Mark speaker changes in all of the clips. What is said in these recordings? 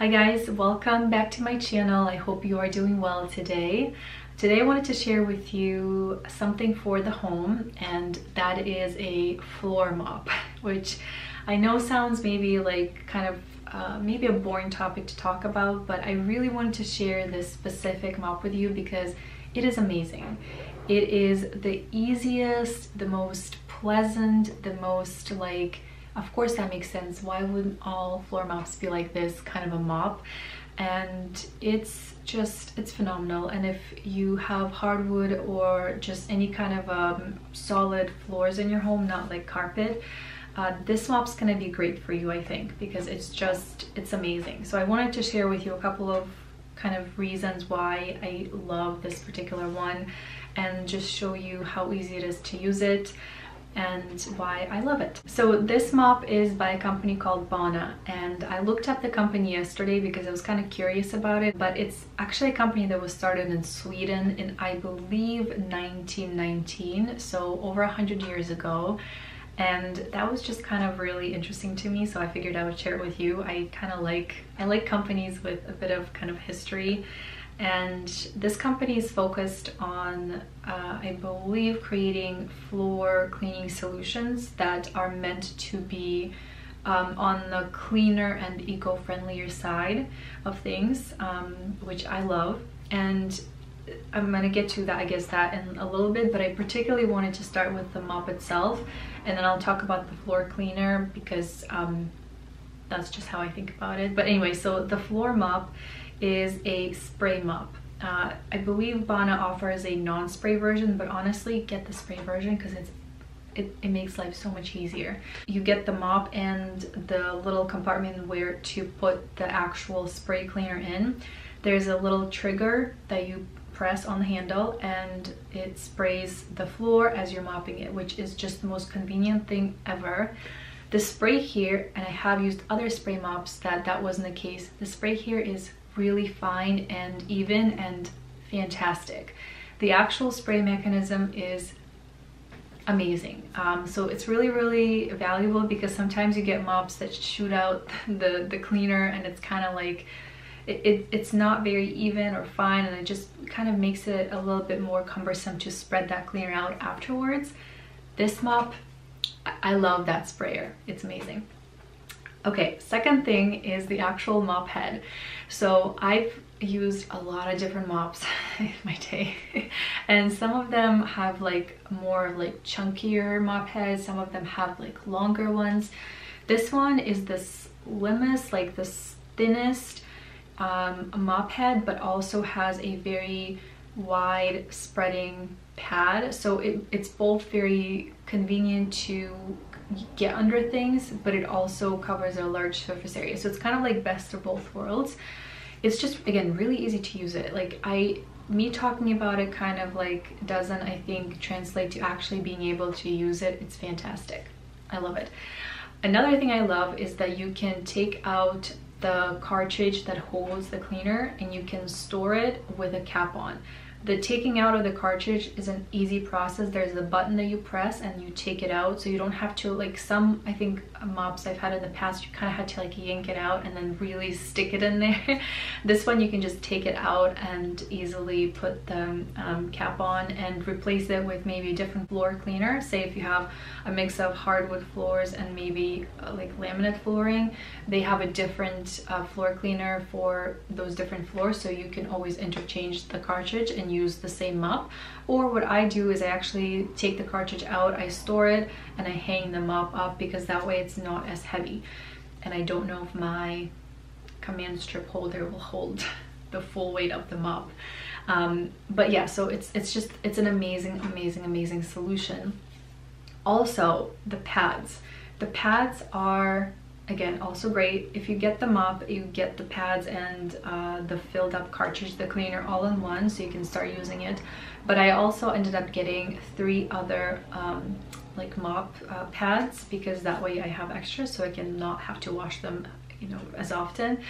Speaker 1: Hi guys, welcome back to my channel. I hope you are doing well today. Today I wanted to share with you something for the home, and that is a floor mop, which I know sounds maybe like kind of maybe a boring topic to talk about, but I really wanted to share this specific mop with you because it is amazing. It is the easiest, the most pleasant, the most of course that makes sense. Why wouldn't all floor mops be like this kind of a mop? And it's phenomenal. And if you have hardwood or just any kind of solid floors in your home, not like carpet, this mop's gonna be great for you, I think, because it's amazing. So I wanted to share with you a couple of kind of reasons why I love this particular one and just show you how easy it is to use it and why I love it. So this mop is by a company called Bana, and I looked up the company yesterday because I was kind of curious about it, but it's actually a company that was started in Sweden in, I believe, 1919, so over 100 years ago. And that was just kind of really interesting to me, so I figured I would share it with you. I like companies with a bit of kind of history, and this company is focused on I believe creating floor cleaning solutions that are meant to be on the cleaner and eco-friendlier side of things, which I love. And I'm gonna get to that, I guess, that in a little bit, but I particularly wanted to start with the mop itself, and then I'll talk about the floor cleaner because that's just how I think about it. But anyway, so the floor mop is a spray mop. I believe Bana offers a non-spray version, but honestly, get the spray version because it makes life so much easier. You get the mop and the little compartment where to put the actual spray cleaner in. There's a little trigger that you press on the handle and it sprays the floor as you're mopping it, which is just the most convenient thing ever. The spray here, and I have used other spray mops that wasn't the case, the spray here is really fine and even and fantastic. The actual spray mechanism is amazing. So it's really valuable because sometimes you get mops that shoot out the cleaner and it's kind of like it's not very even or fine, and it just kind of makes it a little bit more cumbersome to spread that cleaner out afterwards. This mop, I love that sprayer. It's amazing. Okay, second thing is the actual mop head. So I've used a lot of different mops in my day, and some of them have like more like chunkier mop heads, some of them have like longer ones. This one is the slimmest, like the thinnest mop head, but also has a very wide spreading pad, so it's both very convenient to get under things, but it also covers a large surface area, so it's kind of like best of both worlds. It's just, again, really easy to use it. Like me talking about it kind of like doesn't, I think, translate to actually being able to use it. It's fantastic. I love it. Another thing I love is that you can take out the cartridge that holds the cleaner and you can store it with a cap on. The taking out of the cartridge is an easy process. There's a button that you press and you take it out, so you don't have to, like some, I think, mops I've had in the past, you kind of had to like yank it out and then really stick it in there. This one you can just take it out and easily put the cap on and replace it with maybe a different floor cleaner. Say if you have a mix of hardwood floors and maybe like laminate flooring, they have a different floor cleaner for those different floors, so you can always interchange the cartridge and use the same mop. Or what I do is I actually take the cartridge out, I store it, and I hang the mop up because that way it's not as heavy. And I don't know if my command strip holder will hold the full weight of the mop. But yeah, so it's an amazing solution. Also, the pads. The pads are, again, also great. If you get the mop, you get the pads and the filled up cartridge, the cleaner, all in one, so you can start using it. But I also ended up getting 3 other like mop pads, because that way I have extra, so I can not have to wash them, you know, as often.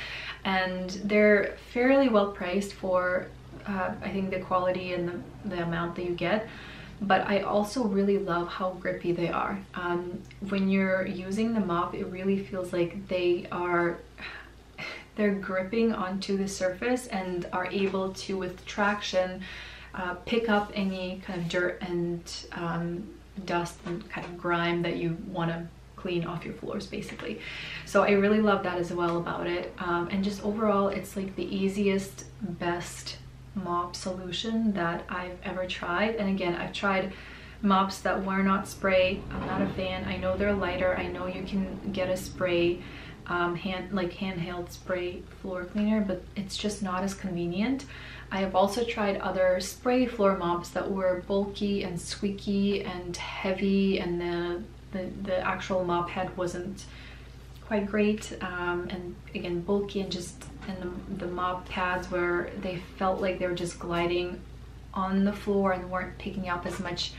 Speaker 1: And they're fairly well priced for I think the quality and the amount that you get. But I also really love how grippy they are. When you're using the mop, it really feels like they're they're gripping onto the surface and are able to, with traction, pick up any kind of dirt and dust and kind of grime that you want to clean off your floors basically. So I really love that as well about it. And just overall, it's like the easiest, best mop solution that I've ever tried. And again, I've tried mops that were not spray. I'm not a fan. I know they're lighter. I know you can get a spray handheld spray floor cleaner, but it's just not as convenient. I have also tried other spray floor mops that were bulky and squeaky and heavy, and the actual mop head wasn't quite great, and again bulky, and the mop pads where they felt like they were just gliding on the floor and weren't picking up as much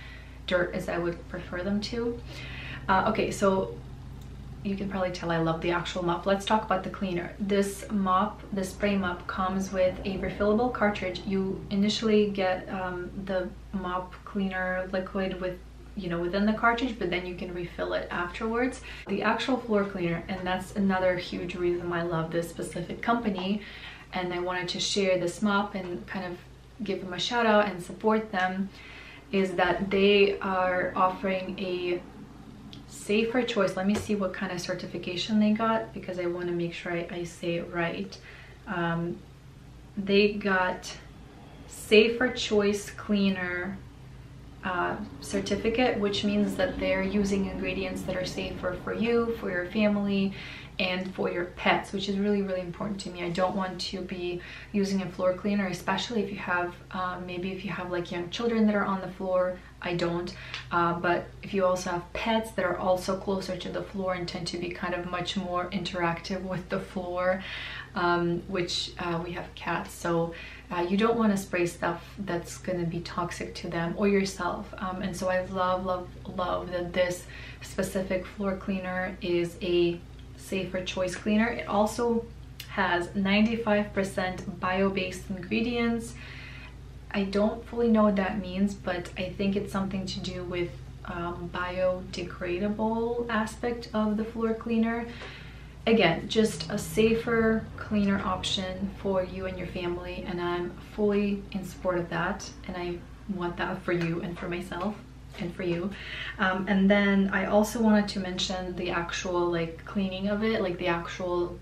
Speaker 1: dirt as I would prefer them to. Okay, so you can probably tell I love the actual mop. Let's talk about the cleaner. This mop, the spray mop, comes with a refillable cartridge. You initially get the mop cleaner liquid with, you know, within the cartridge, but then you can refill it afterwards. The actual floor cleaner, and that's another huge reason why I love this specific company, and I wanted to share this mop and kind of give them a shout out and support them, is that they are offering a Safer Choice. Let me see what kind of certification they got, because I want to make sure I say it right. They got Safer Choice Cleaner certificate, which means that they're using ingredients that are safer for you, for your family, and for your pets, which is really, really important to me. I don't want to be using a floor cleaner, especially if you have maybe if you have like young children that are on the floor. I don't, but if you also have pets that are also closer to the floor and tend to be kind of much more interactive with the floor, which we have cats, so you don't want to spray stuff that's going to be toxic to them or yourself. And so I love that this specific floor cleaner is a Safer Choice cleaner. It also has 95% bio-based ingredients. I don't fully know what that means, but I think it's something to do with biodegradable aspect of the floor cleaner. Again, just a safer, cleaner option for you and your family, and I'm fully in support of that, and I want that for you and for myself and for you. And then I also wanted to mention the actual like cleaning of it, like the actual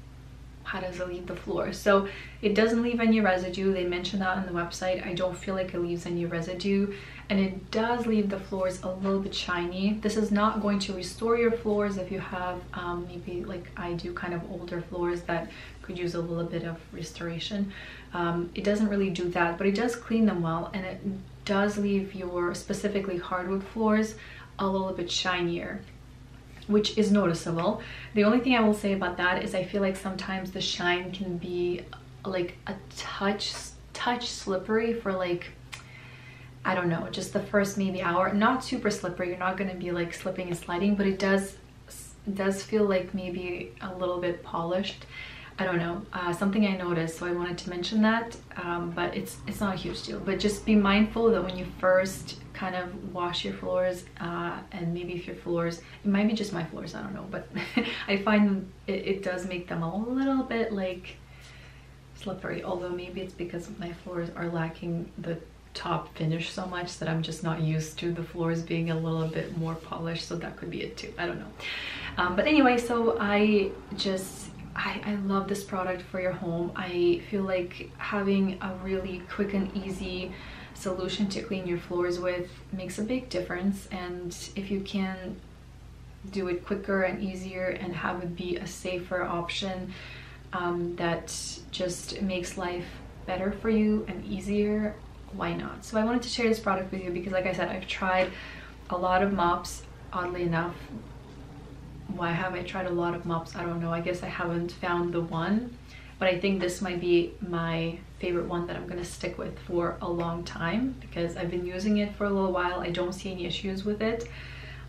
Speaker 1: how does it leave the floor. So it doesn't leave any residue. They mentioned that on the website. I don't feel like it leaves any residue, and it does leave the floors a little bit shiny. This is not going to restore your floors if you have maybe like I do, kind of older floors that could use a little bit of restoration. It doesn't really do that, but it does clean them well, and it does leave your specifically hardwood floors a little bit shinier, which is noticeable. The only thing I will say about that is I feel like sometimes the shine can be like a touch slippery for like, I don't know, just the first maybe hour. Not super slippery, you're not going to be like slipping and sliding, but it does feel like maybe a little bit polished. I don't know, something I noticed, so I wanted to mention that, but it's not a huge deal. But just be mindful that when you first kind of wash your floors, and maybe if your floors, it might be just my floors, I don't know, but I find it does make them a little bit like slippery, although maybe it's because my floors are lacking the top finish so much that I'm just not used to the floors being a little bit more polished, so that could be it too, I don't know. But anyway, so I love this product for your home. I feel like having a really quick and easy solution to clean your floors with makes a big difference, and if you can do it quicker and easier and have it be a safer option, that just makes life better for you and easier, why not? So I wanted to share this product with you because, like I said, I've tried a lot of mops. Oddly enough, why have I tried a lot of mops? I don't know, I guess I haven't found the one, but I think this might be my favorite one that I'm gonna stick with for a long time because I've been using it for a little while. I don't see any issues with it,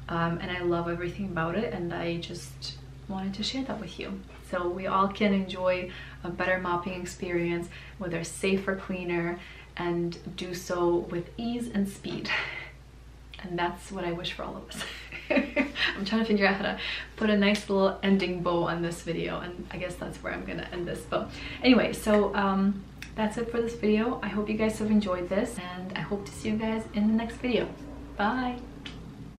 Speaker 1: and I love everything about it, and I just wanted to share that with you so we all can enjoy a better mopping experience with our safer cleaner and do so with ease and speed. And that's what I wish for all of us. I'm trying to figure out how to put a nice little ending bow on this video, and I guess that's where I'm gonna end this. But anyway, so that's it for this video. I hope you guys have enjoyed this, and I hope to see you guys in the next video. Bye.